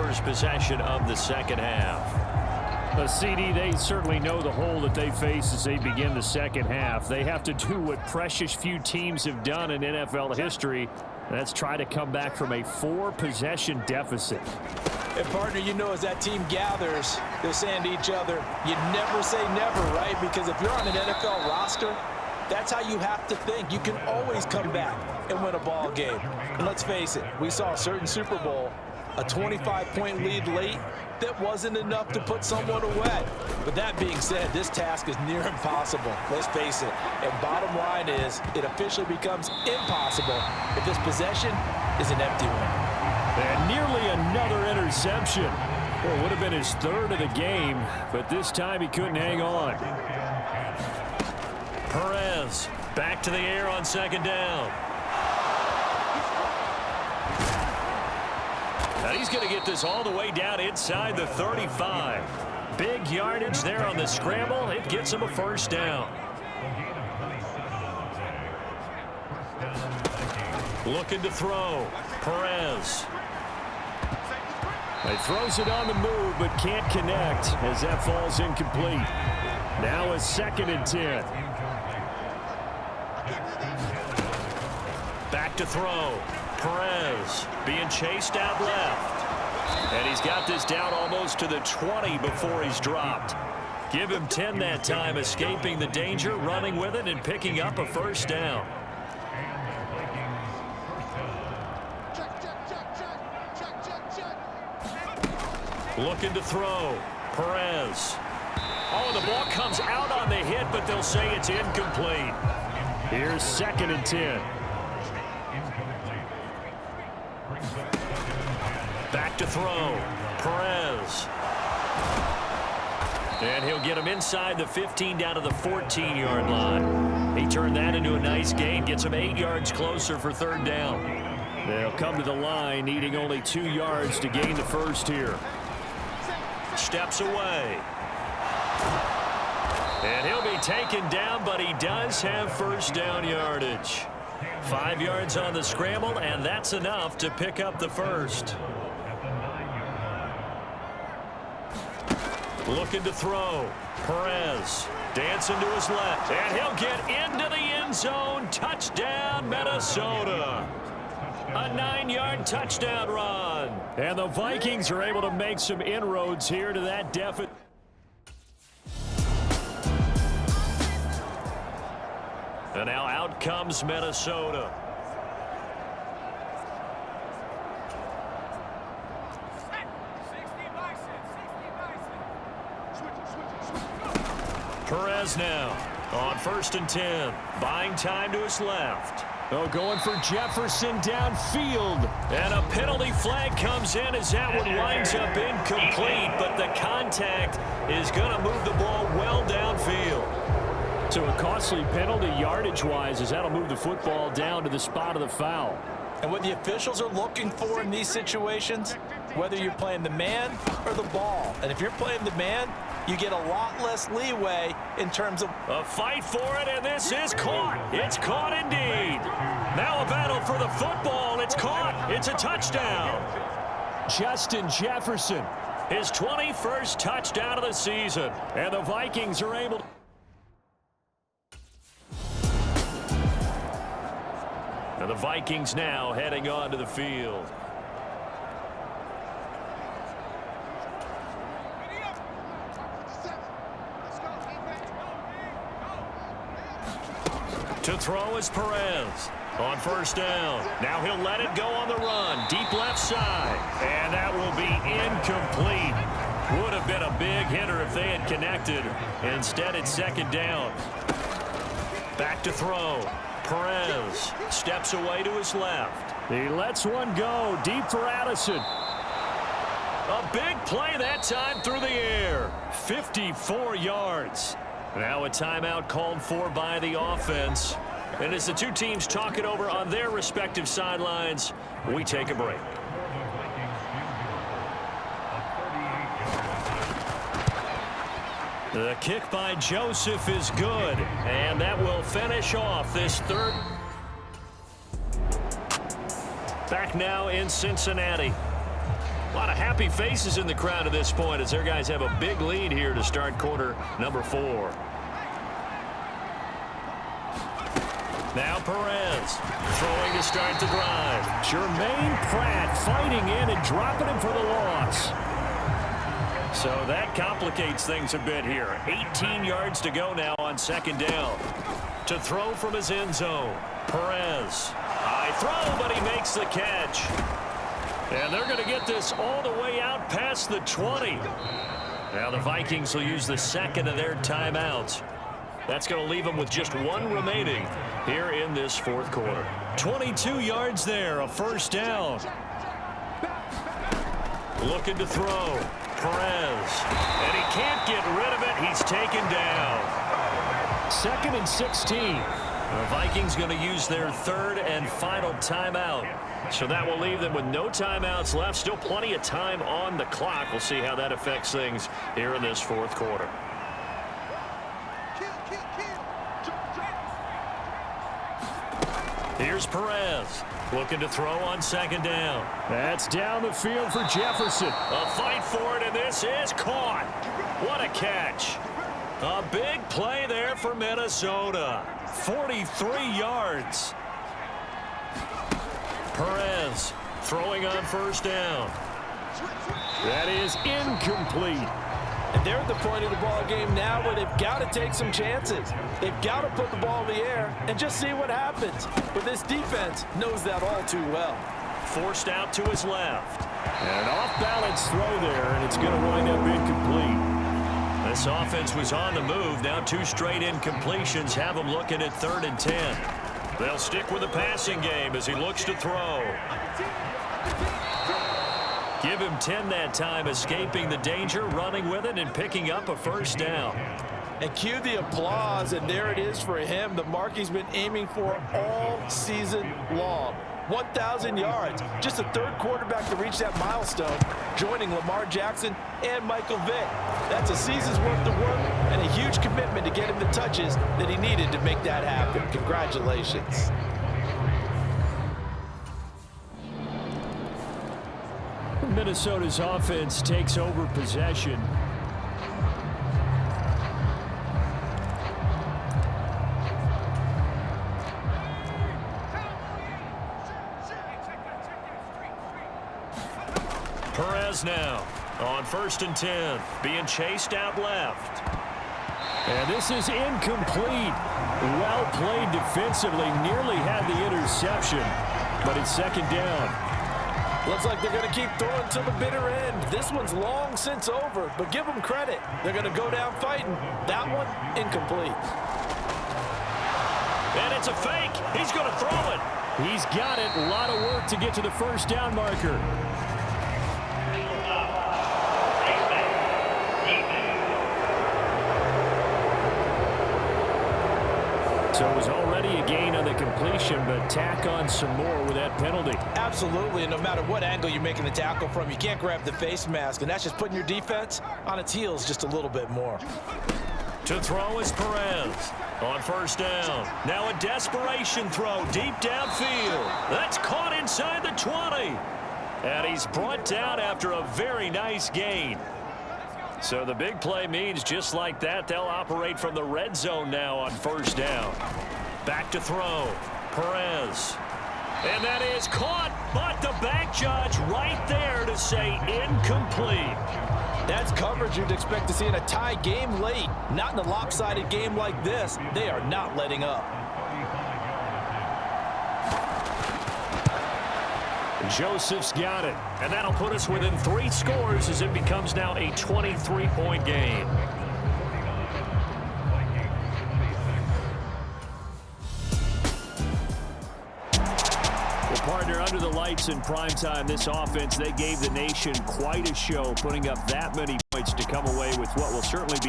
first possession of the second half. CD, they certainly know the hole that they face as they begin the second half. They have to do what precious few teams have done in NFL history. That's try to come back from a 4-possession deficit. And, partner, you know, as that team gathers, they're saying to each other, you never say never, right? Because if you're on an NFL roster, that's how you have to think. You can always come back and win a ball game. And let's face it, we saw a certain Super Bowl, a 25-point lead late, that wasn't enough to put someone away. But that being said, this task is near impossible. Let's face it. And bottom line is, it officially becomes impossible if this possession is an empty one. And nearly another interception. Well, it would have been his third of the game, but this time he couldn't hang on. Perez back to the air on second down. And he's going to get this all the way down inside the 35. Big yardage there on the scramble. It gets him a first down. Looking to throw. Perez. He throws it on the move but can't connect as that falls incomplete. Now a 2nd and 10. Back to throw. Perez being chased out left. And he's got this down almost to the 20 before he's dropped. Give him 10 that time, escaping the danger, running with it, and picking up a first down. Looking to throw. Perez. Oh, the ball comes out on the hit, but they'll say it's incomplete. Here's 2nd and 10. Back to throw. Perez. And he'll get him inside the 15 down to the 14-yard line. He turned that into a nice gain. Gets him 8 yards closer for 3rd down. They'll come to the line needing only 2 yards to gain the first here. Steps away. And he'll be taken down, but he does have first down yardage. 5 yards on the scramble, and that's enough to pick up the first. Looking to throw. Perez dancing to his left, and he'll get into the end zone. Touchdown, Minnesota. A 9-yard touchdown run. And the Vikings are able to make some inroads here to that deficit. And now out comes Minnesota. Perez now on 1st and 10. Buying time to his left. Oh, going for Jefferson downfield. And a penalty flag comes in as that one winds up incomplete, but the contact is going to move the ball well downfield. So a costly penalty yardage-wise as that'll move the football down to the spot of the foul. And what the officials are looking for in these situations, whether you're playing the man or the ball. And if you're playing the man, you get a lot less leeway in terms of a fight for it, and this is caught. It's caught indeed. Now a battle for the football. It's caught. It's a touchdown. Justin Jefferson, his 21st touchdown of the season. And the Vikings are able to... And the Vikings now heading onto the field. To throw is Perez on 1st down. Now he'll let it go on the run. Deep left side. And that will be incomplete. Would have been a big hitter if they had connected. Instead, it's 2nd down. Back to throw. Perez steps away to his left. He lets one go deep for Addison. A big play that time through the air. 54 yards. Now a timeout called for by the offense. And as the two teams talk it over on their respective sidelines, we take a break. The kick by Joseph is good, and that will finish off this third. Back now in Cincinnati. A lot of happy faces in the crowd at this point as their guys have a big lead here to start quarter number 4. Now Perez throwing to start the drive. Jermaine Pratt fighting in and dropping him for the loss. So that complicates things a bit here. 18 yards to go now on second down. To throw from his end zone. Perez. High throw, but he makes the catch. And they're going to get this all the way out past the 20. Now the Vikings will use the second of their timeouts. That's going to leave them with just one remaining here in this fourth quarter. 22 yards there, a first down. Looking to throw. Perez. And he can't get rid of it. He's taken down. 2nd and 16. The Vikings going to use their third and final timeout. So that will leave them with no timeouts left. Still plenty of time on the clock. We'll see how that affects things here in this fourth quarter. Here's Perez. Looking to throw on second down. That's down the field for Jefferson. A fight for it, and this is caught. What a catch. A big play there for Minnesota. 43 yards. Perez throwing on first down. That is incomplete. And they're at the point of the ball game now where they've got to take some chances. They've got to put the ball in the air and just see what happens. But this defense knows that all too well. Forced out to his left. And an off-balance throw there, and it's going to wind up incomplete. This offense was on the move. Now 2 straight incompletions have them looking at 3rd and 10. They'll stick with the passing game as he looks to throw. Give him 10 that time, escaping the danger, running with it, and picking up a first down. And cue the applause, and there it is for him, the mark he's been aiming for all season long. 1,000 yards, just the 3rd quarterback to reach that milestone, joining Lamar Jackson and Michael Vick. That's a season's worth of work and a huge commitment to get him the touches that he needed to make that happen. Congratulations. Minnesota's offense takes over possession. Perez now on 1st and 10, being chased out left. And this is incomplete. Well played defensively, nearly had the interception, but it's second down. Looks like they're going to keep throwing to the bitter end. This one's long since over, but give them credit. They're going to go down fighting. That one, incomplete. And it's a fake. He's going to throw it. He's got it. A lot of work to get to the first down marker. So it was already a gain on the completion, but tack on some more with that penalty. Absolutely, and no matter what angle you're making the tackle from, you can't grab the face mask, and that's just putting your defense on its heels just a little bit more. To throw is Perez on first down. Now a desperation throw deep downfield. That's caught inside the 20. And he's brought down after a very nice gain. So the big play means just like that, they'll operate from the red zone now on first down. Back to throw. Perez. And that is caught, but the back judge right there to say incomplete. That's coverage you'd expect to see in a tie game late. Not in a lopsided game like this. They are not letting up. Joseph's got it. And that'll put us within 3 scores as it becomes now a 23-point game. Well, partner, under the lights in primetime, this offense, they gave the nation quite a show, putting up that many points to come away with what will certainly be